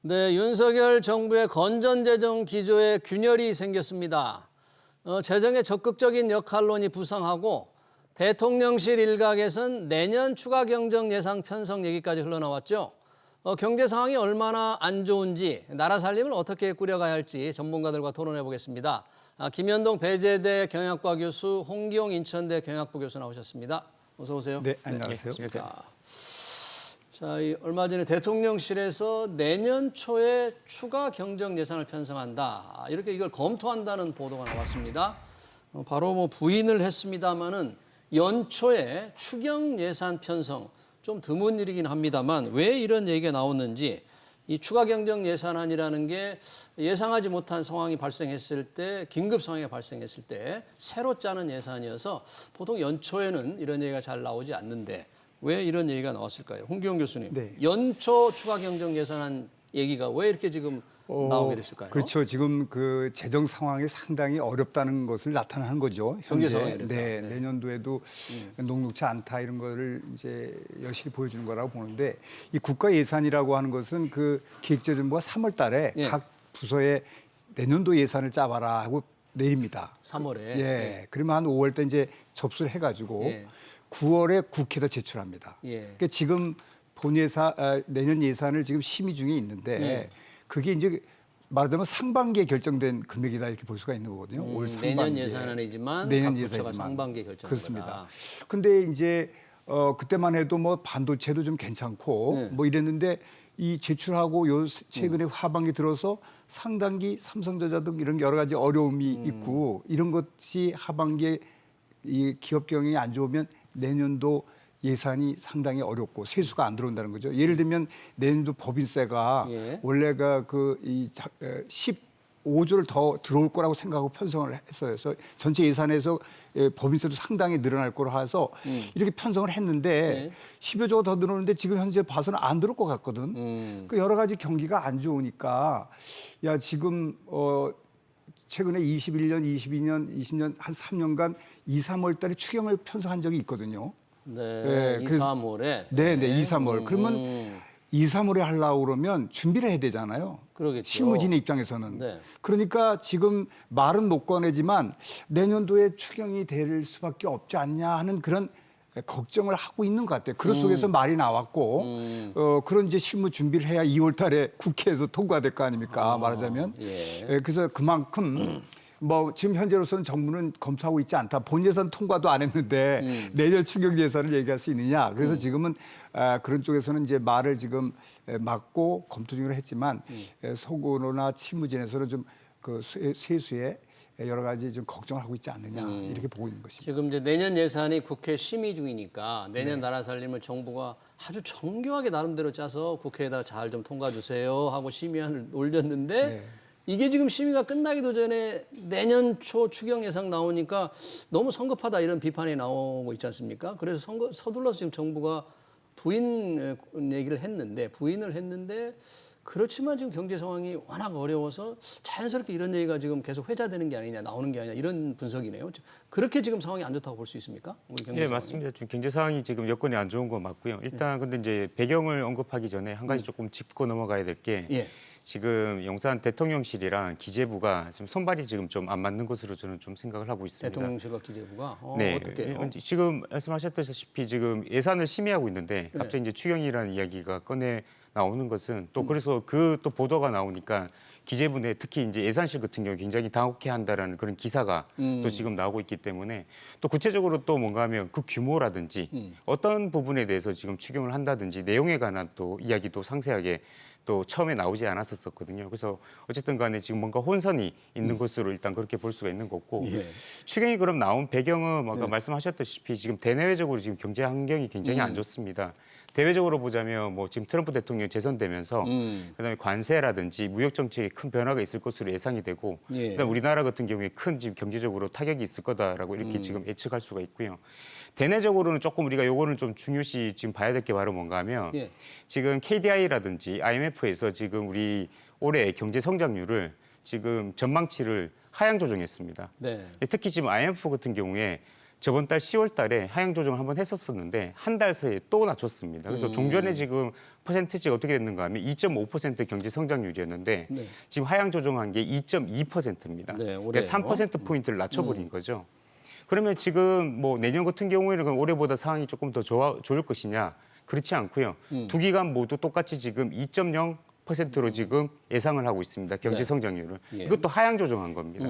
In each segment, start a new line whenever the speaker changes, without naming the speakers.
네, 윤석열 정부의 건전재정 기조에 균열이 생겼습니다. 재정의 적극적인 역할론이 부상하고 대통령실 일각에선 내년 추가 경정 예산 편성 얘기까지 흘러나왔죠. 경제 상황이 얼마나 안 좋은지, 나라 살림을 어떻게 꾸려가야 할지 전문가들과 토론해 보겠습니다. 김현동 배재대 경영학과 교수, 홍기용 인천대 경영학부 교수 나오셨습니다. 어서 오세요.
네, 안녕하세요.
네, 자, 얼마 전에 대통령실에서 내년 초에 추가 경정 예산을 편성한다. 이렇게 이걸 검토한다는 보도가 나왔습니다. 바로 뭐 부인을 했습니다마는 연초에 추경 예산 편성 좀 드문 일이긴 합니다만 왜 이런 얘기가 나오는지 이 추가 경정 예산안이라는 게 예상하지 못한 상황이 발생했을 때 긴급 상황이 발생했을 때 새로 짜는 예산이어서 보통 연초에는 이런 얘기가 잘 나오지 않는데 왜 이런 얘기가 나왔을까요? 홍기용 교수님.
네.
연초 추가 경정 예산안 얘기가 왜 이렇게 지금 나오게 됐을까요?
그렇죠. 지금 그 재정 상황이 상당히 어렵다는 것을 나타나는 거죠.
경제
현재.
상황이 어렵다.
네,
네.
내년도에도 녹록치 않다 이런 거를 이제 여실히 보여주는 거라고 보는데 이 국가 예산이라고 하는 것은 그 기획재정부가 3월 달에
예.
각 부서에 내년도 예산을 짜봐라 하고 내립니다.
3월에.
예. 그러면 한 5월 때 이제 접수를 해가지고
예.
9월에 국회에다 제출합니다.
예.
그러니까 지금 내년 예산을 지금 심의 중에 있는데
예.
그게 이제 말하자면 상반기에 결정된 금액이다 이렇게 볼 수가 있는 거거든요. 올 상반기에.
내년 예산안이지만
내년
각 부처가
예산이지만.
상반기에 결정한
그렇습니다.
거다.
근데 이제 그때만 해도 뭐 반도체도 좀 괜찮고
네.
뭐 이랬는데 이 제출하고 요 최근에 하반기 들어서 상당히 삼성전자 등 이런 여러 가지 어려움이 있고 이런 것이 하반기에 이 기업 경영이 안 좋으면 내년도 예산이 상당히 어렵고 세수가 안 들어온다는 거죠. 예를 들면 내년도 법인세가
예.
원래가 그 15조를 더 들어올 거라고 생각하고 편성을 했어요. 그래서 전체 예산에서 법인세도 상당히 늘어날 거로 해서 이렇게 편성을 했는데 10여 조가 더 늘어오는데 지금 현재 봐서는 안 들어올 것 같거든. 그 여러 가지 경기가 안 좋으니까 야 지금 최근에 21년, 22년, 20년 한 3년간 2, 3월 달에 추경을 편성한 적이 있거든요.
네, 2, 3월에.
네, 2, 3월. 그러면 2, 3월에 하려고 그러면 준비를 해야 되잖아요.
그러겠죠.
실무진의 입장에서는.
네.
그러니까 지금 말은 못 꺼내지만 내년도에 추경이 될 수밖에 없지 않냐 하는 그런 걱정을 하고 있는 것 같아요. 그런 속에서 말이 나왔고 그런 이제 실무 준비를 해야 2월 달에 국회에서 통과될 거 아닙니까? 말하자면.
예.
그래서 그만큼 뭐 지금 현재로서는 정부는 검토하고 있지 않다. 본 예산 통과도 안 했는데 내년 추경 예산을 얘기할 수 있느냐. 그래서 지금은 그런 쪽에서는 이제 말을 지금 막고 검토 중으로 했지만 속으로나 실무진에서는 좀 그 세수에 여러 가지 좀 걱정을 하고 있지 않느냐 이렇게 보고 있는 것입니다.
지금 이제 내년 예산이 국회 심의 중이니까 내년 나라 살림을 정부가 아주 정교하게 나름대로 짜서 국회에다 잘 좀 통과 주세요 하고 심의안을 올렸는데
네.
이게 지금 심의가 끝나기도 전에 내년 초 추경 예산 나오니까 너무 성급하다 이런 비판이 나오고 있지 않습니까? 그래서 서둘러서 지금 정부가 부인을 했는데 그렇지만 지금 경제 상황이 워낙 어려워서 자연스럽게 이런 얘기가 지금 계속 회자되는 게 아니냐, 나오는 게 아니냐 이런 분석이네요. 그렇게 지금 상황이 안 좋다고 볼 수 있습니까? 우리 경제
네,
상황이?
맞습니다. 지금 경제 상황이 지금 여건이 안 좋은 거 맞고요. 일단 근데 이제 배경을 언급하기 전에 한 가지 조금 짚고 넘어가야 될 게
예.
지금 용산 대통령실이랑 기재부가 지금 손발이 지금 좀 안 맞는 것으로 저는 좀 생각을 하고 있습니다.
대통령실과 기재부가
네,
어떻게요?
지금 말씀하셨다시피 지금 예산을 심의하고 있는데 갑자기 이제 추경이라는 이야기가 꺼내 나오는 것은 또 그래서 그 또 보도가 나오니까 기재부 내 특히 이제 예산실 같은 경우 굉장히 당혹해한다라는 그런 기사가 또 지금 나오고 있기 때문에 또 구체적으로 또 뭔가 하면 그 규모라든지 어떤 부분에 대해서 지금 추경을 한다든지 내용에 관한 또 이야기도 상세하게 또 처음에 나오지 않았었거든요. 그래서 어쨌든 간에 지금 뭔가 혼선이 있는 것으로 일단 그렇게 볼 수가 있는 거고
예.
추경이 그럼 나온 배경은 아까 말씀하셨다시피 지금 대내외적으로 지금 경제 환경이 굉장히 안 좋습니다. 대외적으로 보자면 뭐 지금 트럼프 대통령 재선되면서 그다음에 관세라든지 무역 정책에 큰 변화가 있을 것으로 예상이 되고
예.
그다음 우리나라 같은 경우에 큰 지금 경제적으로 타격이 있을 거다라고 이렇게 지금 예측할 수가 있고요. 대내적으로는 조금 우리가 요거는 좀 중요시 지금 봐야 될 게 바로 뭔가 하면
예.
지금 KDI라든지 IMF에서 지금 우리 올해 경제 성장률을 지금 전망치를 하향 조정했습니다.
네.
특히 지금 IMF 같은 경우에 저번 달 10월 달에 하향 조정을 한번 했었었는데 한 달 사이에 또 낮췄습니다. 그래서 종전에 지금 퍼센트지가 어떻게 됐는가 하면 2.5% 경제 성장률이었는데
네.
지금 하향 조정한 게 2.2%입니다.
네,
그러니까
올해요.
3%포인트를 낮춰버린 거죠. 그러면 지금 뭐 내년 같은 경우에는 그럼 올해보다 상황이 조금 더 좋을 것이냐? 그렇지 않고요. 두 기관 모두 똑같이 지금 2.0%로 지금 예상을 하고 있습니다. 경제
네.
성장률을.
예.
이것도 하향 조정한 겁니다.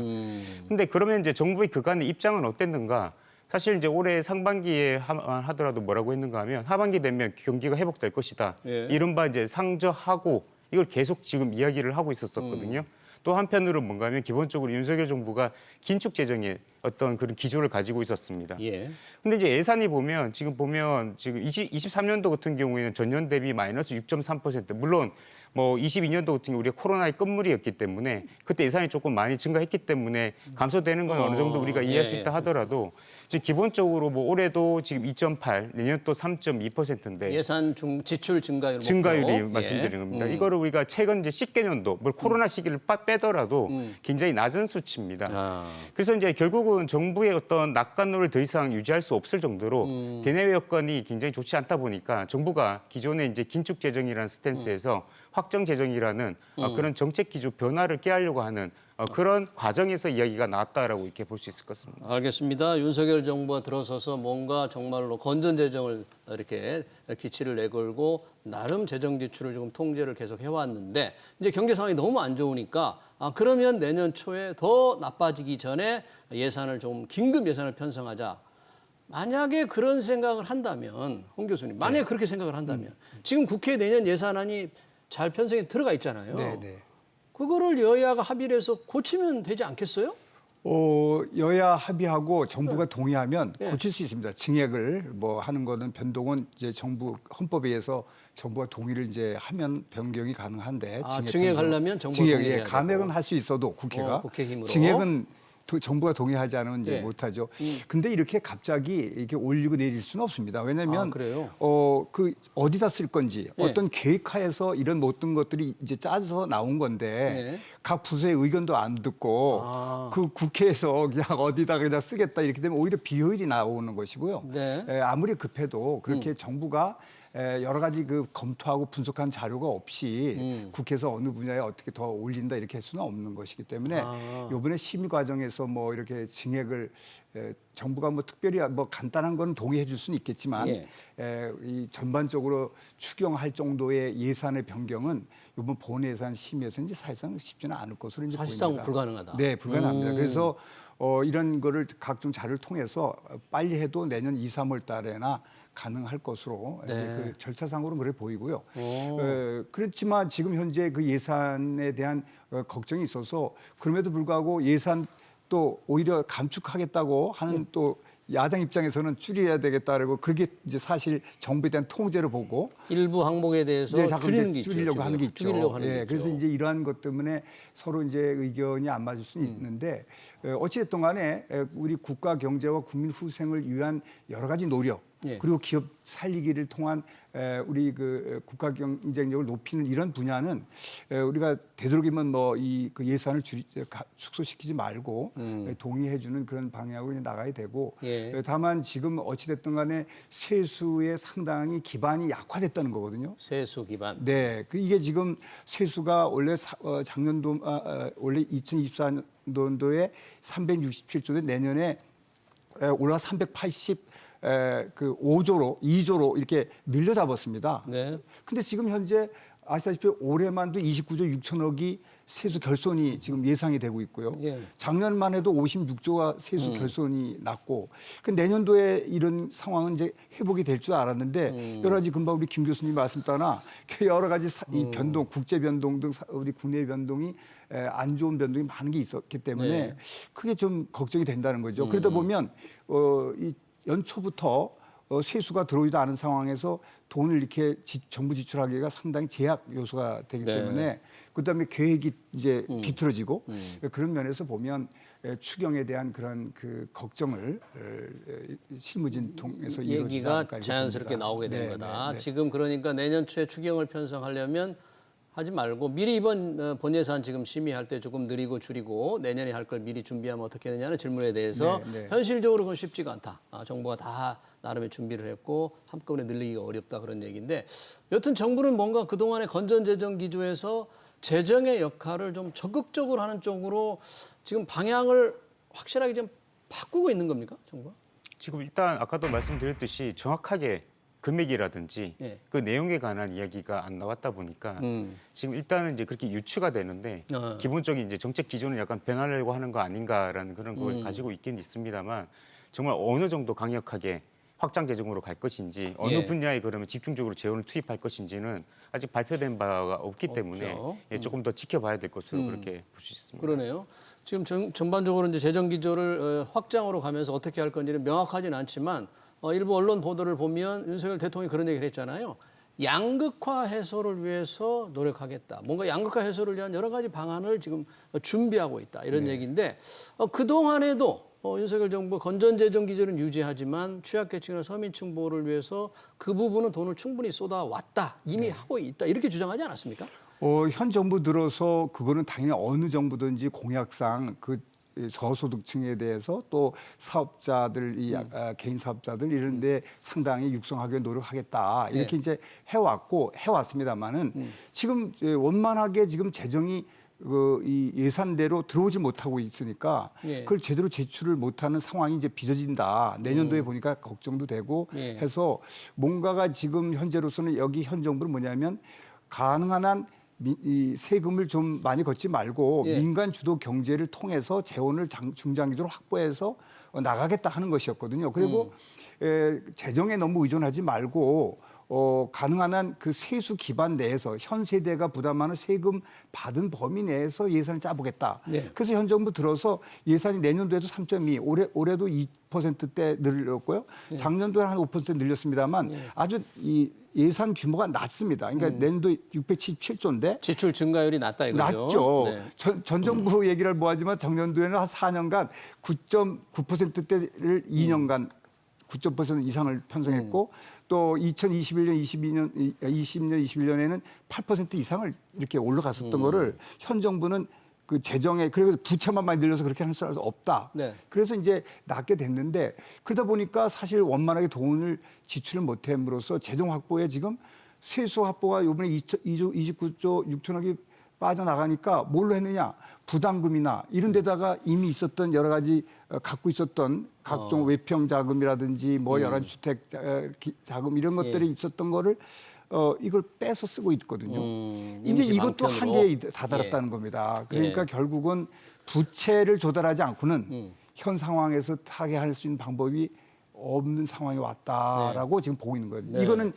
근데 그러면 이제 정부의 그간의 입장은 어땠는가? 사실 이제 올해 상반기에 하더라도 뭐라고 했는가 하면 하반기 되면 경기가 회복될 것이다.
예.
이른바 이제 상저하고 이걸 계속 지금 이야기를 하고 있었었거든요. 또 한편으로 뭔가 하면 기본적으로 윤석열 정부가 긴축 재정에 어떤 그런 기조를 가지고 있었습니다.
예.
근데 이제 예산이 보면 지금 23년도 같은 경우에는 전년 대비 마이너스 6.3%. 물론 뭐 22년도 같은 경우 우리가 코로나의 끝물이었기 때문에 그때 예산이 조금 많이 증가했기 때문에 감소되는 건 어느 정도 우리가 이해할 수 있다 하더라도 지금 기본적으로 뭐 올해도 지금 2.8, 내년 또 3.2%인데
예산 지출 증가율
증가율이
목표.
말씀드리는
예.
겁니다. 이거를 우리가 최근 이제 10개년도, 뭘 코로나 시기를 빼더라도 굉장히 낮은 수치입니다.
아.
그래서 이제 결국은 정부의 어떤 낙관론을 더 이상 유지할 수 없을 정도로 대내외 여건이 굉장히 좋지 않다 보니까 정부가 기존의 이제 긴축 재정이라는 스탠스에서 확정 재정이라는 그런 정책 기조 변화를 꾀하려고 하는 그런 과정에서 이야기가 나왔다라고 이렇게 볼 수 있을 것 같습니다.
알겠습니다. 윤석열 정부가 들어서서 뭔가 정말로 건전 재정을 이렇게 기치를 내걸고 나름 재정 지출을 조금 통제를 계속 해왔는데 이제 경제 상황이 너무 안 좋으니까 그러면 내년 초에 더 나빠지기 전에 예산을 좀 긴급 예산을 편성하자. 만약에 그런 생각을 한다면 홍 교수님, 만약에 그렇게 생각을 한다면 지금 국회 내년 예산안이 잘 편성에 들어가 있잖아요.
네, 네.
그거를 여야가 합의를 해서 고치면 되지 않겠어요?
여야 합의하고 정부가 동의하면
네.
고칠 수 있습니다. 증액을 뭐 하는 거는 변동은 이제 정부 헌법에 의해서 정부가 동의를 이제 하면 변경이 가능한데
증액하려면 정부가
증액,
동의를 해야
감액은
되고.
할 수 있어도 국회가
국회 힘으로.
증액은 정부가 동의하지 않으면 이제
네.
못하죠. 근데 이렇게 갑자기 이렇게 올리고 내릴 수는 없습니다. 왜냐하면
그래요?
그 어디다 쓸 건지
네.
어떤 계획하에서 이런 모든 것들이 이제 짜서 나온 건데
네.
각 부서의 의견도 안 듣고 그 국회에서 그냥 어디다 그냥 쓰겠다 이렇게 되면 오히려 비효율이 나오는 것이고요.
네.
아무리 급해도 그렇게 정부가 여러 가지 그 검토하고 분석한 자료가 없이 국회에서 어느 분야에 어떻게 더 올린다 이렇게 할 수는 없는 것이기 때문에 이번에 심의 과정에서 뭐 이렇게 증액을 정부가 뭐 특별히 뭐 간단한 건 동의해 줄 수는 있겠지만
예.
이 전반적으로 추경할 정도의 예산의 변경은 이번 본 예산 심의에서 이제 사실상 쉽지는 않을 것으로 이제
사실상
보입니다.
불가능하다.
네, 불가능합니다. 그래서 이런 거를 각종 자료를 통해서 빨리 해도 내년 2, 3월 달에나 가능할 것으로
네.
그 절차상으로는 그래 보이고요. 그렇지만 지금 현재 그 예산에 대한 걱정이 있어서 그럼에도 불구하고 예산 또 오히려 감축하겠다고 하는 또 야당 입장에서는 줄여야 되겠다라고 그게 이제 사실 정부에 대한 통제로 보고
일부 항목에 대해서
자꾸
줄이는
이제
게 있죠.
줄이려고
지금.
하는 게 있죠.
줄이려고 하는 게 있죠.
그래서 이제 이러한 것 때문에 서로 이제 의견이 안 맞을 수는 있는데 어찌됐든 간에 우리 국가 경제와 국민 후생을 위한 여러 가지 노력
예.
그리고 기업 살리기를 통한 우리 그 국가 경쟁력을 높이는 이런 분야는 우리가 되도록이면 뭐 이 그 예산을 축소시키지 말고 동의해주는 그런 방향으로 나가야 되고
예.
다만 지금 어찌됐든 간에 세수에 상당히 기반이 약화됐다는 거거든요.
세수 기반.
네, 이게 지금 세수가 원래 작년도 원래 2024년도에 367조인데 내년에 올라 385조로 2조로 이렇게 늘려 잡았습니다.
네.
근데 지금 현재 아시다시피 올해만도 29조 6천억이 세수 결손이 지금 예상이 되고 있고요.
예.
작년만 해도 56조가 세수 결손이 났고 그 내년도에 이런 상황은 이제 회복이 될 줄 알았는데 여러 가지 금방 우리 김 교수님 말씀 따나 여러 가지 이 변동, 국제 변동 등 우리 국내 변동이 안 좋은 변동이 많은 게 있었기 때문에
네.
그게 좀 걱정이 된다는 거죠. 그러다 보면 이 연초부터 세수가 들어오지도 않은 상황에서 돈을 이렇게 정부 지출하기가 상당히 제약 요소가 되기
네.
때문에 그다음에 계획이 이제 비틀어지고 그런 면에서 보면 추경에 대한 그런 그 걱정을 실무진 통해서 이루어지지
얘기가
않을까 이렇게
자연스럽게
봅니다.
나오게 된
네,
거다.
네, 네.
지금 그러니까 내년 초에 추경을 편성하려면 하지 말고 미리 이번 본 예산 지금 심의할 때 조금 느리고 줄이고 내년에 할 걸 미리 준비하면 어떻게 되냐는 질문에 대해서
네, 네.
현실적으로 그건 쉽지가 않다. 정부가 다 나름의 준비를 했고 한꺼번에 늘리기가 어렵다 그런 얘기인데 여튼 정부는 뭔가 그동안의 건전재정 기조에서 재정의 역할을 좀 적극적으로 하는 쪽으로 지금 방향을 확실하게 좀 바꾸고 있는 겁니까, 정부가?
지금 일단 아까도 말씀드렸듯이 정확하게 금액이라든지
예.
그 내용에 관한 이야기가 안 나왔다 보니까 지금 일단은 이제 그렇게 유추가 되는데 기본적인 이제 정책 기조는 약간 변하려고 하는 거 아닌가라는 그런 걸 가지고 있긴 있습니다만 정말 어느 정도 강력하게 확장 재정으로 갈 것인지 어느
예.
분야에 그러면 집중적으로 재원을 투입할 것인지는 아직 발표된 바가 없기
없죠.
때문에 예, 조금 더 지켜봐야 될 것으로 그렇게 볼 수 있습니다.
그러네요. 지금 전반적으로 이제 재정 기조를 확장으로 가면서 어떻게 할 건지는 명확하지는 않지만 일부 언론 보도를 보면 윤석열 대통령이 그런 얘기를 했잖아요. 양극화 해소를 위해서 노력하겠다. 뭔가 양극화 해소를 위한 여러 가지 방안을 지금 준비하고 있다. 이런 얘기인데 그동안에도 윤석열 정부 건전재정 기조는 유지하지만 취약계층이나 서민층 보호를 위해서 그 부분은 돈을 충분히 쏟아왔다. 이미 하고 있다. 이렇게 주장하지 않았습니까?
현 정부 들어서 그거는 당연히 어느 정부든지 공약상 그 저소득층에 대해서 또 사업자들, 개인 사업자들 이런데 상당히 육성하기 위해 노력하겠다 이렇게 이제 해왔습니다만은 지금 원만하게 지금 재정이 이 예산대로 들어오지 못하고 있으니까
예.
그걸 제대로 제출을 못하는 상황이 이제 빚어진다. 내년도에 보니까 걱정도 되고
예.
해서 뭔가가 지금 현재로서는 여기 현 정부는 뭐냐면 가능한 한 이 세금을 좀 많이 걷지 말고
예.
민간 주도 경제를 통해서 재원을 중장기적으로 확보해서 나가겠다 하는 것이었거든요. 그리고 재정에 너무 의존하지 말고 가능한 한 그 세수 기반 내에서 현 세대가 부담하는 세금 받은 범위 내에서 예산을 짜보겠다.
네.
그래서 현 정부 들어서 예산이 내년도에도 3.2, 올해도 2%대 늘렸고요. 작년도에 한 5% 늘렸습니다만 아주 이 예산 규모가 낮습니다. 그러니까 내년도 677조인데
지출 증가율이 낮다 이거죠.
낮죠.
네.
전 정부 얘기를 뭐하지만 작년도에는 한 4년간 9.9%대를 2년간 9% 이상을 편성했고 또 2021년, 2021년에는 8% 이상을 이렇게 올라갔었던 거를 현 정부는 그 재정에 그래서 부채만 많이 늘려서 그렇게 할 수 없다.
네.
그래서 이제 낮게 됐는데 그러다 보니까 사실 원만하게 돈을 지출을 못함으로써 재정 확보에 지금 세수 확보가 이번에 29조 6천억이 빠져나가니까 뭘로 했느냐 부담금이나 이런 데다가 이미 있었던 여러 가지 갖고 있었던 각종 외평 자금이라든지 뭐 여러 가지 주택 자금 이런 것들이 있었던 거를 이걸 빼서 쓰고 있거든요. 이제 이것도
방편으로.
한계에 다다랐다는 겁니다. 그러니까 결국은 부채를 조달하지 않고는 현 상황에서 타개할 수 있는 방법이 없는 상황이 왔다라고 지금 보고 있는 거예요.
네.
이거는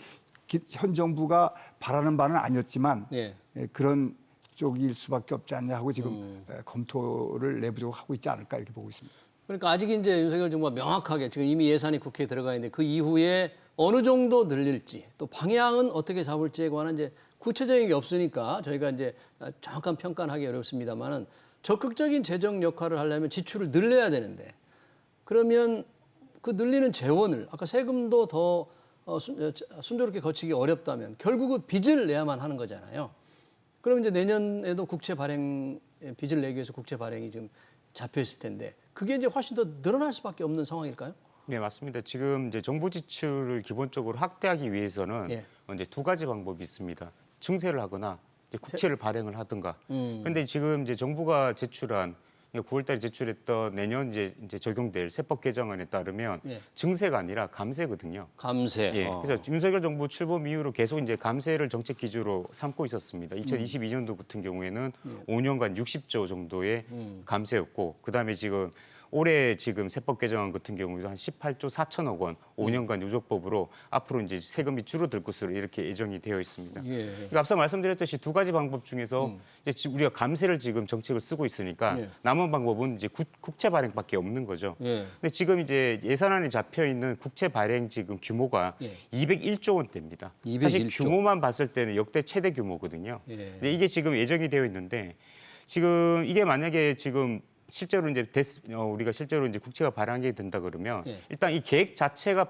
현 정부가 바라는 바는 아니었지만
예.
그런 쪽일 수밖에 없지 않냐 하고 지금 검토를 내부적으로 하고 있지 않을까 이렇게 보고 있습니다.
그러니까 아직 이제 윤석열 정부가 명확하게 지금 이미 예산이 국회에 들어가 있는데 그 이후에 어느 정도 늘릴지 또 방향은 어떻게 잡을지에 관한 이제 구체적인 게 없으니까 저희가 이제 정확한 평가는 하기 어렵습니다만은 적극적인 재정 역할을 하려면 지출을 늘려야 되는데 그러면 그 늘리는 재원을 아까 세금도 더 순조롭게 거치기 어렵다면 결국은 빚을 내야만 하는 거잖아요. 그럼 이제 내년에도 국채 발행 빚을 내기 위해서 국채 발행이 지금 잡혀 있을 텐데 그게 이제 훨씬 더 늘어날 수밖에 없는 상황일까요?
네, 맞습니다. 지금 이제 정부 지출을 기본적으로 확대하기 위해서는
예.
이제 두 가지 방법이 있습니다. 증세를 하거나 이제 국채를 발행을 하든가. 그런데 지금 이제 정부가 제출한 9월달에 제출했던 내년 이제 적용될 세법 개정안에 따르면
예.
증세가 아니라 감세거든요.
감세.
예, 그래서 윤석열 정부 출범 이후로 계속 이제 감세를 정책 기조로 삼고 있었습니다. 2022년도 같은 경우에는 5년간 60조 정도의 감세였고, 그다음에 지금 올해 지금 세법 개정안 같은 경우도 한 18조 4천억 원 5년간 유족법으로 앞으로 이제 세금이 줄어들 것으로 이렇게 예정이 되어 있습니다.
예.
그러니까 앞서 말씀드렸듯이 두 가지 방법 중에서 이제 우리가 감세를 지금 정책을 쓰고 있으니까
예.
남은 방법은 이제 국채 발행밖에 없는 거죠.
예.
근데 지금 이제 예산안에 잡혀 있는 국채 발행 지금 규모가
예.
201조 원대입니다.
201조.
사실 규모만 봤을 때는 역대 최대 규모거든요.
예.
근데 이게 지금 예정이 되어 있는데 지금 이게 만약에 지금 실제로 이제 우리가 실제로 이제 국채가 발행하게 된다 그러면
예.
일단 이 계획 자체가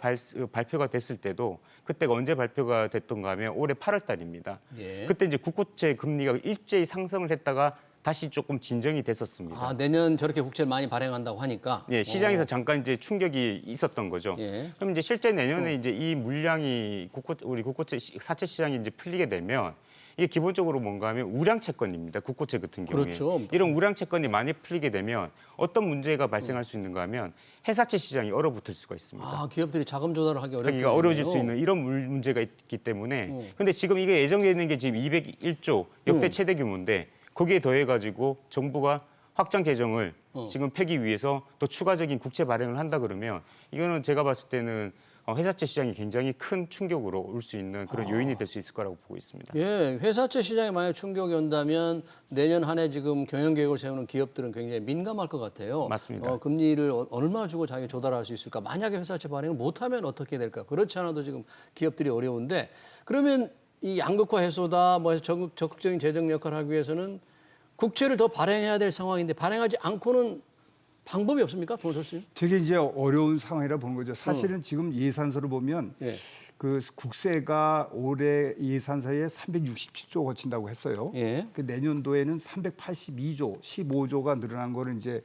발표가 됐을 때도 그때가 언제 발표가 됐던가 하면 올해 8월 달입니다.
예.
그때 이제 국고채 금리가 일제히 상승을 했다가 다시 조금 진정이 됐었습니다.
아, 내년 저렇게 국채를 많이 발행한다고 하니까.
예, 시장에서 잠깐 이제 충격이 있었던 거죠.
예.
그럼 이제 실제 내년에 이제 이 물량이 우리 국고채 사채 시장이 이제 풀리게 되면 이게 기본적으로 뭔가 하면 우량 채권입니다. 국고채 같은 경우에.
그렇죠.
이런 우량 채권이 많이 풀리게 되면 어떤 문제가 발생할 수 있는가 하면 회사채 시장이 얼어붙을 수가 있습니다.
아, 기업들이 자금 조달을 하기 어렵게
여기가 어려워질 수
되네요.
있는 이런 문제가 있기 때문에 근데 지금 이게 예정돼 있는 게 지금 201조 역대 최대 규모인데 거기에 더해 가지고 정부가 확장 재정을 지금 펴기 위해서 또 추가적인 국채 발행을 한다 그러면 이거는 제가 봤을 때는 회사채 시장이 굉장히 큰 충격으로 올 수 있는 그런 요인이 될 수 있을 거라고 보고 있습니다.
예, 회사채 시장에 만약 충격이 온다면 내년 한 해 지금 경영 계획을 세우는 기업들은 굉장히 민감할 것 같아요.
맞습니다.
금리를 얼마 주고 자기 조달할 수 있을까? 만약에 회사채 발행을 못하면 어떻게 될까? 그렇지 않아도 지금 기업들이 어려운데 그러면 이 양극화 해소다, 뭐 적극적인 재정 역할을 하기 위해서는 국채를 더 발행해야 될 상황인데 발행하지 않고는 방법이 없습니까, 변호사?
되게 이제 어려운 상황이라 보는 거죠. 사실은 지금 예산서를 보면
예.
그 국세가 올해 예산서에 367조 거친다고 했어요.
예.
그 내년도에는 382조, 15조가 늘어난 거를 이제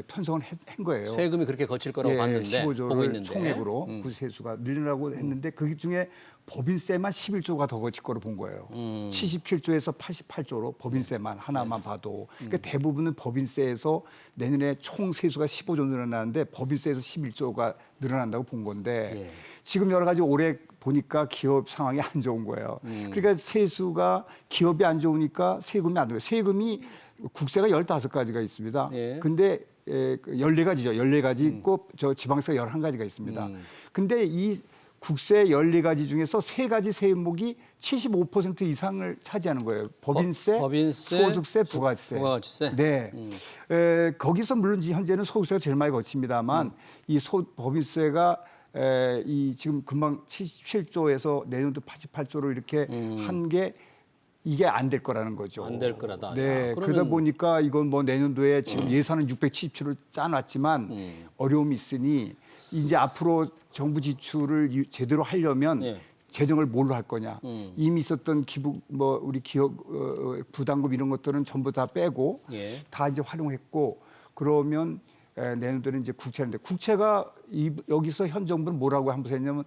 편성을 한 거예요.
세금이 그렇게 거칠 거라고 봤는데 보고
15조를
있는데
총액으로 구세수가 늘리라고 했는데 그 중에 법인세만 11조가 더 거칠 거로 본 거예요. 77조에서 88조로 법인세만 하나만 봐도 그러니까 대부분은 법인세에서 내년에 총 세수가 15조 늘어나는데 법인세에서 11조가 늘어난다고 본 건데 지금 여러 가지 올해 보니까 기업 상황이 안 좋은 거예요. 그러니까 세수가 기업이 안 좋으니까 세금이 안 들어요. 세금이 국세가 15가지가 있습니다.
예.
근데 14가지죠. 14가지 있고 저 지방세가 11가지가 있습니다. 근데 이 국세 14가지 중에서 3가지 세목이 75% 이상을 차지하는 거예요. 법인세, 소득세, 부가세.
부가가치세.
네. 거기서 물론 현재는 소득세가 제일 많이 거칩니다만 이 법인세가 이 지금 금방 77조에서 내년도 88조로 이렇게 한 게 이게 안 될 거라는 거죠.
안 될 거라다.
네.
야,
그러다 보니까 이건 뭐 내년도에 지금 예산은 677을 짜놨지만 어려움이 있으니 이제 앞으로 정부 지출을 제대로 하려면
예.
재정을 뭘로 할 거냐. 이미 있었던 기부 뭐 우리 기업 부담금 이런 것들은 전부 다 빼고
예.
다 이제 활용했고 그러면 내년도는 이제 국채인데 국채가 여기서 현 정부는 뭐라고 한번 했냐면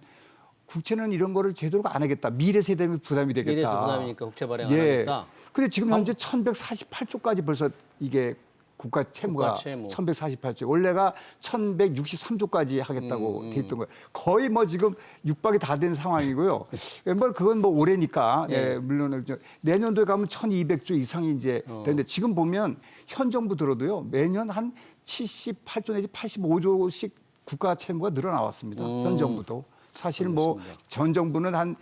국채는 이런 거를 제대로 안 하겠다. 미래 세대면 부담이 되겠다.
미래세 부담이니까 국채 발행 안
예.
하겠다.
근데 지금 현재 1148조까지 벌써 이게 국가 채무가
국가 채무.
1148조. 원래가 1163조까지 하겠다고 돼 있던 거예요. 거의 뭐 지금 육박이 다 된 상황이고요. 뭐 그건 뭐 올해니까
예.
물론 내년도에 가면 1200조 이상이 이제 되는데 지금 보면 현 정부 들어도요. 매년 한 78조 내지 85조씩 국가 채무가 늘어나왔습니다. 현 정부도. 사실 뭐 전 정부는 한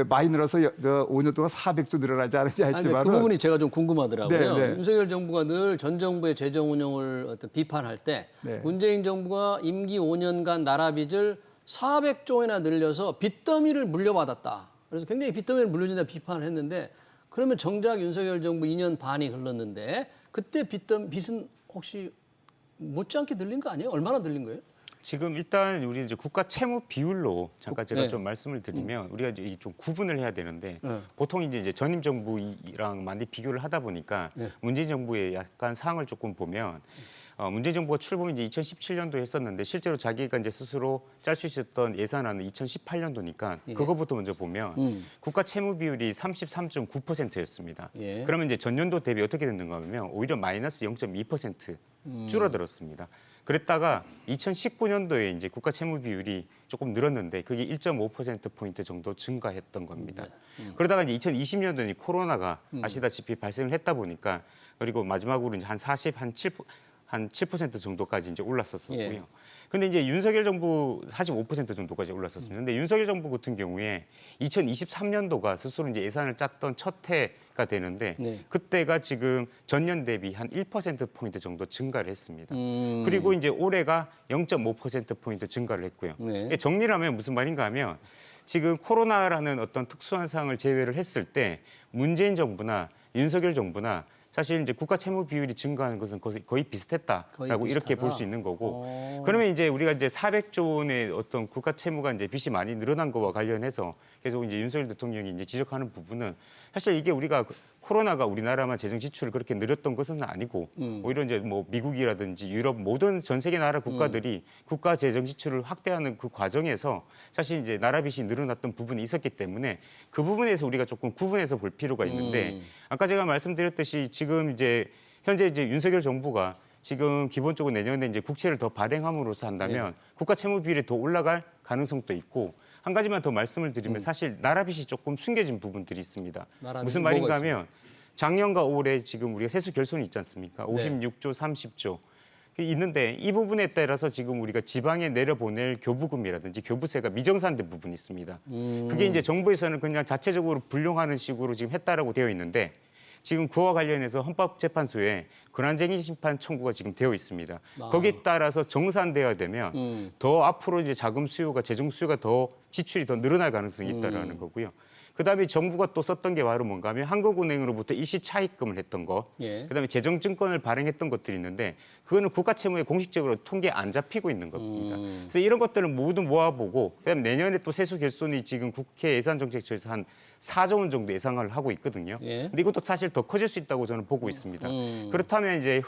많이 늘어서 5년 동안 400조 늘어나지 않았지 했지만
그 부분이 제가 좀 궁금하더라고요.
네, 네.
윤석열 정부가 늘 전 정부의 재정 운영을 어떤 비판할 때
네.
문재인 정부가 임기 5년간 나라 빚을 400조 원이나 늘려서 빚더미를 물려받았다. 그래서 굉장히 빚더미를 물려준다 비판을 했는데 그러면 정작 윤석열 정부 2년 반이 흘렀는데 그때 빚은 혹시 못지않게 늘린 거 아니에요? 얼마나 늘린 거예요?
지금 일단 우리 이제 국가 채무 비율로 잠깐 제가
네.
좀 말씀을 드리면 우리가 이제 좀 구분을 해야 되는데
네.
보통 이제 전임 정부랑 많이 비교를 하다 보니까
네.
문재인 정부의 약간 상황을 조금 보면 문재인 정부가 출범이 이제 2017년도에 했었는데 실제로 자기가 이제 스스로 짤 수 있었던 예산안은 2018년도니까
예.
그거부터 먼저 보면 국가 채무 비율이 33.9%였습니다.
예.
그러면 이제 전년도 대비 어떻게 됐는가 하면 오히려 마이너스 0.2% 줄어들었습니다. 그랬다가 2019년도에 이제 국가 채무 비율이 조금 늘었는데 그게 1.5%포인트 정도 증가했던 겁니다. 그러다가 이제 2020년도에 코로나가 아시다시피 발생을 했다 보니까 그리고 마지막으로 이제 한 7% 정도까지 이제 올랐었고요.
예.
근데 이제 윤석열 정부 45% 정도까지 올랐었습니다. 근데 윤석열 정부 같은 경우에 2023년도가 스스로 이제 예산을 짰던 첫 해가 되는데
네.
그때가 지금 전년 대비 한 1%포인트 정도 증가를 했습니다. 그리고 이제 올해가 0.5%포인트 증가를 했고요.
네.
정리를 하면 무슨 말인가 하면 지금 코로나라는 어떤 특수한 상황을 제외를 했을 때 문재인 정부나 윤석열 정부나 사실 이제 국가 채무 비율이 증가하는 것은 거의 비슷했다라고 이렇게 볼 수 있는 거고. 그러면 이제 우리가 이제 400조 원의 어떤 국가 채무가 이제 빚이 많이 늘어난 거와 관련해서 계속 이제 윤석열 대통령이 이제 지적하는 부분은 사실 이게 우리가 코로나가 우리나라만 재정 지출을 그렇게 늘렸던 것은 아니고 오히려 이제 뭐 미국이라든지 유럽 모든 전 세계 나라 국가들이 국가 재정 지출을 확대하는 그 과정에서 사실 이제 나라 빚이 늘어났던 부분이 있었기 때문에 그 부분에서 우리가 조금 구분해서 볼 필요가 있는데 아까 제가 말씀드렸듯이 지금 이제 현재 이제 윤석열 정부가 지금 기본적으로 내년에 이제 국채를 더 발행함으로써 한다면 국가 채무 비율이 더 올라갈 가능성도 있고 한 가지만 더 말씀을 드리면 사실 나라 빚이 조금 숨겨진 부분들이 있습니다. 무슨 말인가 하면 작년과 올해 지금 우리가 세수 결손이 있지 않습니까? 56조, 30조. 있는데 이 부분에 따라서 지금 우리가 지방에 내려보낼 교부금이라든지 교부세가 미정산된 부분이 있습니다. 그게 이제 정부에서는 그냥 자체적으로 불용하는 식으로 지금 했다라고 되어 있는데 지금 그와 관련해서 헌법재판소에 권한쟁의 심판 청구가 지금 되어 있습니다. 거기에 따라서 정산되어야 되면 더 앞으로 이제 자금 수요가 재정 수요가 더 지출이 더 늘어날 가능성이 있다라는 거고요. 그다음에 정부가 또 썼던 게 바로 뭔가 하면 한국은행으로부터 일시 차입금을 했던 거, 그다음에 재정증권을 발행했던 것들이 있는데 그거는 국가 채무에 공식적으로 통계에 안 잡히고 있는 겁니다. 그래서 이런 것들을 모두 모아보고 그다음에 내년에 또 세수 결손이 지금 국회 예산정책처에서 한 4조 원 정도 예상을 하고 있거든요. 근데 이것도 사실 더 커질 수 있다고 저는 보고 있습니다. 그렇다면 이제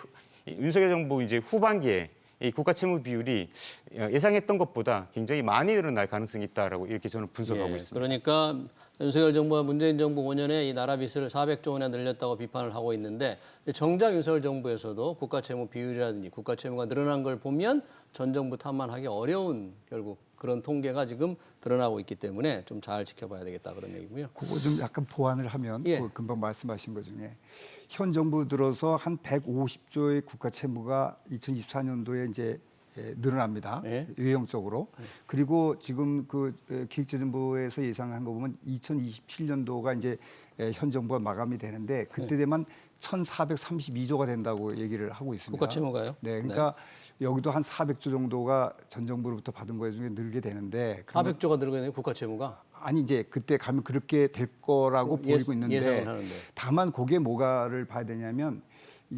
윤석열 정부 이제 후반기에 이 국가 채무 비율이 예상했던 것보다 굉장히 많이 늘어날 가능성이 있다라고 이렇게 저는 분석하고 있습니다.
그러니까 윤석열 정부와 문재인 정부 5년에 이 나라 빚을 400조 원에 늘렸다고 비판을 하고 있는데 정작 윤석열 정부에서도 국가 채무 비율이라든지 국가 채무가 늘어난 걸 보면 전 정부 탓만하기 어려운 결국 그런 통계가 지금 드러나고 있기 때문에 좀 잘 지켜봐야 되겠다 그런 얘기고요.
그거 좀 약간 보완을 하면 그 금방 말씀하신 것 중에 현 정부 들어서 한 150조의 국가 채무가 2024년도에 이제 늘어납니다. 유형적으로. 그리고 지금 그 기획재정부에서 예상한 거 보면 2027년도가 이제 현 정부가 마감이 되는데 그때 되면 1,432조가 된다고 얘기를 하고 있습니다.
국가 채무가요?
네, 그러니까 여기도 한 400조 정도가 전 정부로부터 받은 거 중에 늘게 되는데
400조가 늘어가는 국가 채무가
아니 이제 그때 가면 그렇게 될 거라고 보이고 있는데
예상을 하는데.
다만 그게 뭐가를 봐야 되냐면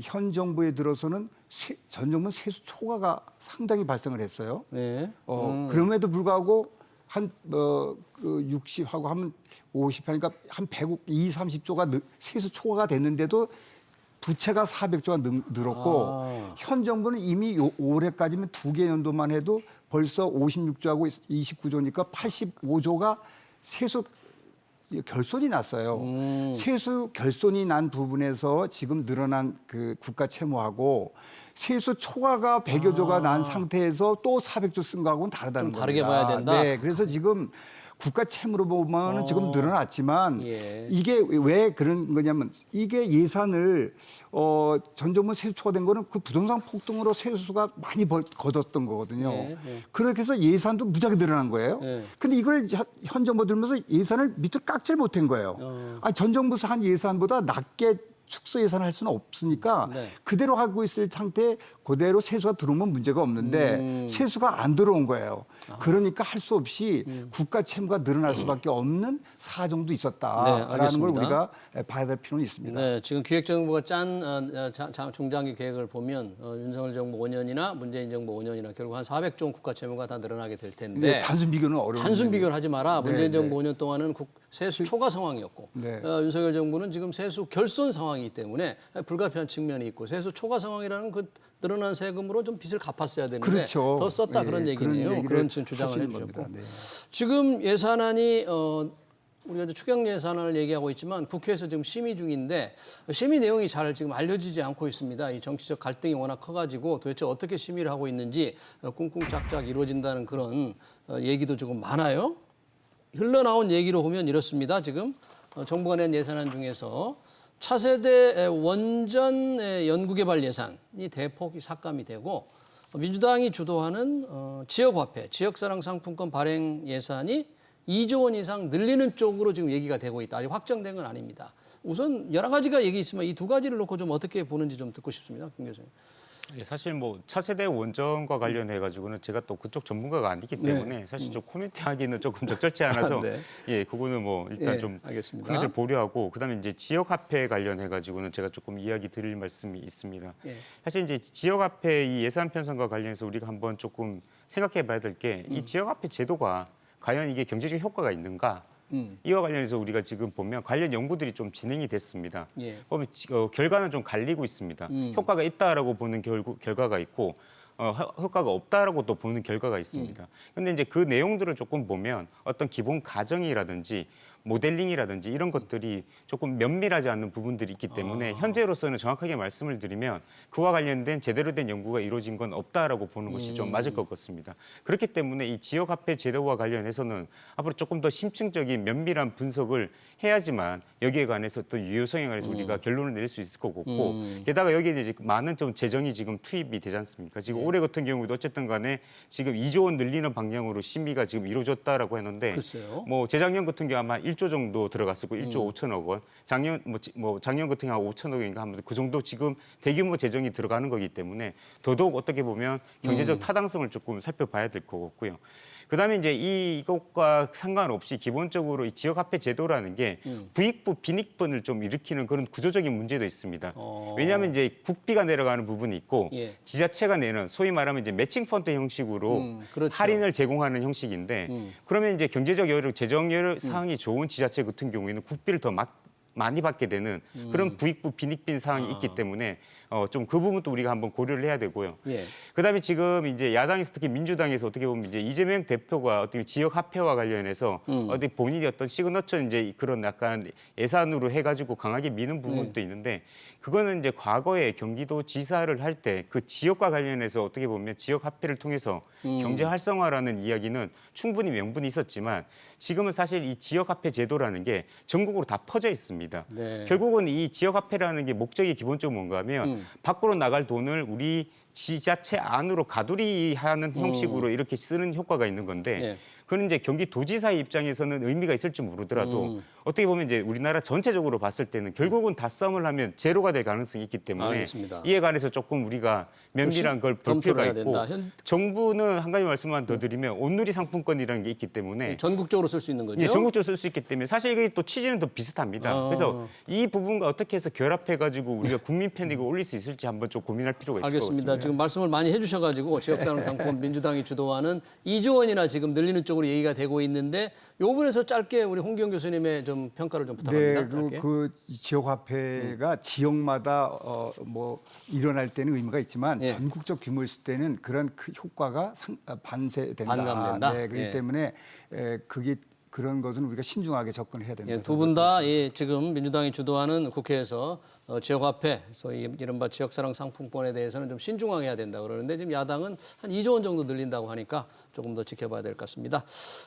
현 정부에 들어서는 전 정부는 세수 초과가 상당히 발생을 했어요. 그럼에도 불구하고 한 그 60하고 하면 50 하니까 한 120, 30조가 세수 초과가 됐는데도 부채가 400조가 늘었고 현 정부는 이미 올해까지면 2개 연도만 해도 벌써 56조하고 29조니까 85조가 세수 결손이 났어요. 세수 결손이 난 부분에서 지금 늘어난 그 국가 채무하고 세수 초과가 100여조가 난 상태에서 또 400조 쓴 거하고는 다르다는
좀 다르게
겁니다.
봐야 된다?
네, 그래서 지금 국가 채무로 보면은 지금 늘어났지만 이게 왜 그런 거냐면 이게 예산을 전 정부 세수 초과된 거는 그 부동산 폭등으로 세수가 많이 거뒀던 거거든요. 그렇게 해서 예산도 무지하게 늘어난 거예요. 근데 이걸 현 정부 들면서 예산을 밑으로 깎질 못한 거예요. 아니, 전 정부 한 예산보다 낮게 축소 예산을 할 수는 없으니까 그대로 하고 있을 상태에 그대로 세수가 들어오면 문제가 없는데 세수가 안 들어온 거예요. 그러니까 할 수 없이 국가 채무가 늘어날 수밖에 없는 사정도 있었다라는 걸 우리가 봐야 될 필요는 있습니다.
네, 지금 기획정부가 짠 중장기 계획을 보면 윤석열 정부 5년이나 문재인 정부 5년이나 결국 한 400조 원 국가 채무가 다 늘어나게 될 텐데
단순 비교는 어려운
단순 비교를 하지 마라. 문재인 정부 5년 동안은 세수 초과 상황이었고 윤석열 정부는 지금 세수 결손 상황이기 때문에 불가피한 측면이 있고 세수 초과 상황이라는 그 늘어난 세금으로 좀 빚을 갚았어야 되는데
그렇죠.
더 썼다 그런 얘기네요. 그런 주장을 해주셨고 지금 예산안이 우리가 이제 추경 예산안을 얘기하고 있지만 국회에서 지금 심의 중인데 심의 내용이 잘 지금 알려지지 않고 있습니다. 이 정치적 갈등이 워낙 커가지고 도대체 어떻게 심의를 하고 있는지 꿍꿍짝짝 이루어진다는 그런 얘기도 조금 많아요. 흘러나온 얘기로 보면 이렇습니다. 지금 정부가 낸 예산안 중에서 차세대 원전 연구개발 예산이 대폭 삭감이 되고 민주당이 주도하는 지역화폐, 지역사랑 상품권 발행 예산이 2조 원 이상 늘리는 쪽으로 지금 얘기가 되고 있다. 아직 확정된 건 아닙니다. 우선 여러 가지가 얘기 있으면 이 두 가지를 놓고 좀 어떻게 보는지 좀 듣고 싶습니다. 김 교수님.
예, 사실 뭐 차세대 원전과 관련해 가지고는 제가 또 그쪽 전문가가 아니기 때문에 사실 좀 코멘트하기는 조금 적절치 않아서
네.
예, 그거는 뭐 일단
예,
좀
알겠습니다.
코멘트를 보류하고 그다음에 이제 지역 화폐 관련해 가지고는 제가 조금 이야기 드릴 말씀이 있습니다.
예.
사실 이제 지역 화폐 이 예산 편성과 관련해서 우리가 한번 조금 생각해 봐야 될 게 이 지역 화폐 제도가 과연 이게 경제적 효과가 있는가? 이와 관련해서 우리가 지금 보면 관련 연구들이 좀 진행이 됐습니다.
예.
보면 결과는 좀 갈리고 있습니다. 효과가 있다라고 보는 결과가 있고 효과가 없다라고 또 보는 결과가 있습니다. 그런데 이제 그 내용들을 조금 보면 어떤 기본 가정이라든지 모델링이라든지 이런 것들이 조금 면밀하지 않는 부분들이 있기 때문에 현재로서는 정확하게 말씀을 드리면 그와 관련된 제대로 된 연구가 이루어진 건 없다라고 보는 것이 좀 맞을 것 같습니다. 그렇기 때문에 이 지역화폐 제도와 관련해서는 앞으로 조금 더 심층적인 면밀한 분석을 해야지만 여기에 관해서 또 유효성에 관해서 우리가 결론을 내릴 수 있을 것 같고 게다가 여기에 이제 많은 좀 재정이 지금 투입이 되지 않습니까? 지금 올해 같은 경우도 어쨌든 간에 지금 2조 원 늘리는 방향으로 심의가 지금 이루어졌다라고 했는데
글쎄요.
뭐 재작년 같은 경우 아마 1조 정도 들어갔었고 1조 5천억 원. 작년 작년 같은 경우 5천억 원인가 하면 그 정도 지금 대규모 재정이 들어가는 거기 때문에 더더욱 어떻게 보면 경제적 타당성을 조금 살펴봐야 될 것 같고요. 그다음에 이제 이것과 상관없이 기본적으로 이 지역화폐 제도라는 게 부익부 빈익분을 좀 일으키는 그런 구조적인 문제도 있습니다. 왜냐하면 이제 국비가 내려가는 부분이 있고
예.
지자체가 내는 소위 말하면 이제 매칭 펀드 형식으로
그렇죠.
할인을 제공하는 형식인데 그러면 이제 경제적 여력, 재정 여력 상황이 좋은 지자체 같은 경우에는 국비를 더 많이 받게 되는 그런 부익부 빈익빈 상황이 있기 때문에 좀 그 부분도 우리가 한번 고려를 해야 되고요.
예.
그다음에 지금 이제 야당에서 특히 민주당에서 어떻게 보면 이제 이재명 대표가 어떻게 지역 화폐와 관련해서 어디 본인이 어떤 시그너처 이제 그런 약간 예산으로 해가지고 강하게 미는 부분도 있는데 그거는 이제 과거에 경기도 지사를 할 때 그 지역과 관련해서 어떻게 보면 지역 화폐를 통해서 경제 활성화라는 이야기는 충분히 명분이 있었지만 지금은 사실 이 지역 화폐 제도라는 게 전국으로 다 퍼져 있습니다.
네.
결국은 이 지역 화폐라는 게 목적이 기본적으로 뭔가 하면 밖으로 나갈 돈을 우리 지자체 안으로 가두리하는 형식으로 이렇게 쓰는 효과가 있는 건데
예.
그건 이제 경기도지사의 입장에서는 의미가 있을지 모르더라도 어떻게 보면 이제 우리나라 전체적으로 봤을 때는 결국은 다 썸을 하면 제로가 될 가능성이 있기 때문에
알겠습니다.
이에 관해서 조금 우리가 면밀한 걸 볼
검토를
필요가
해야
있고
된다.
정부는 한 가지 말씀만 더 드리면 온누리 상품권이라는 게 있기 때문에
전국적으로 쓸 수 있는 거죠.
예, 전국적으로 쓸 수 있기 때문에 사실 이게 또 취지는 더 비슷합니다. 그래서 이 부분과 어떻게 해서 결합해가지고 우리가 국민 편익을 올릴 수 있을지 한번 좀 고민할 필요가 있을 것
알겠습니다.
같습니다.
지금 말씀을 많이 해주셔가지고 지역사랑상품 민주당이 주도하는 2조 원이나 지금 늘리는 쪽으로 얘기가 되고 있는데 이 부분에서 짧게 우리 홍기영 교수님의 좀 평가를 좀 부탁합니다.
네,
짧게.
그 지역화폐가 지역마다 뭐 일어날 때는 의미가 있지만
예.
전국적 규모일 때는 그런 효과가 반세된다.
반감된다?
네, 그렇기
예.
때문에 그게 그런 것은 우리가 신중하게 접근해야 됩니다.
예, 두 분 다 지금 민주당이 주도하는 국회에서 지역화폐, 소위 이른바 지역사랑 상품권에 대해서는 좀 신중하게 해야 된다 그러는데 지금 야당은 한 2조 원 정도 늘린다고 하니까 조금 더 지켜봐야 될 것 같습니다.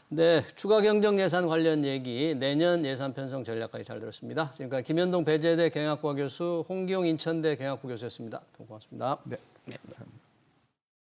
네, 추가 경정 예산 관련 얘기 내년 예산 편성 전략까지 잘 들었습니다. 지금까지 김현동 배재대 경영학과 교수, 홍기용 인천대 경영학부 교수였습니다. 고맙습니다.
네, 감사합니다.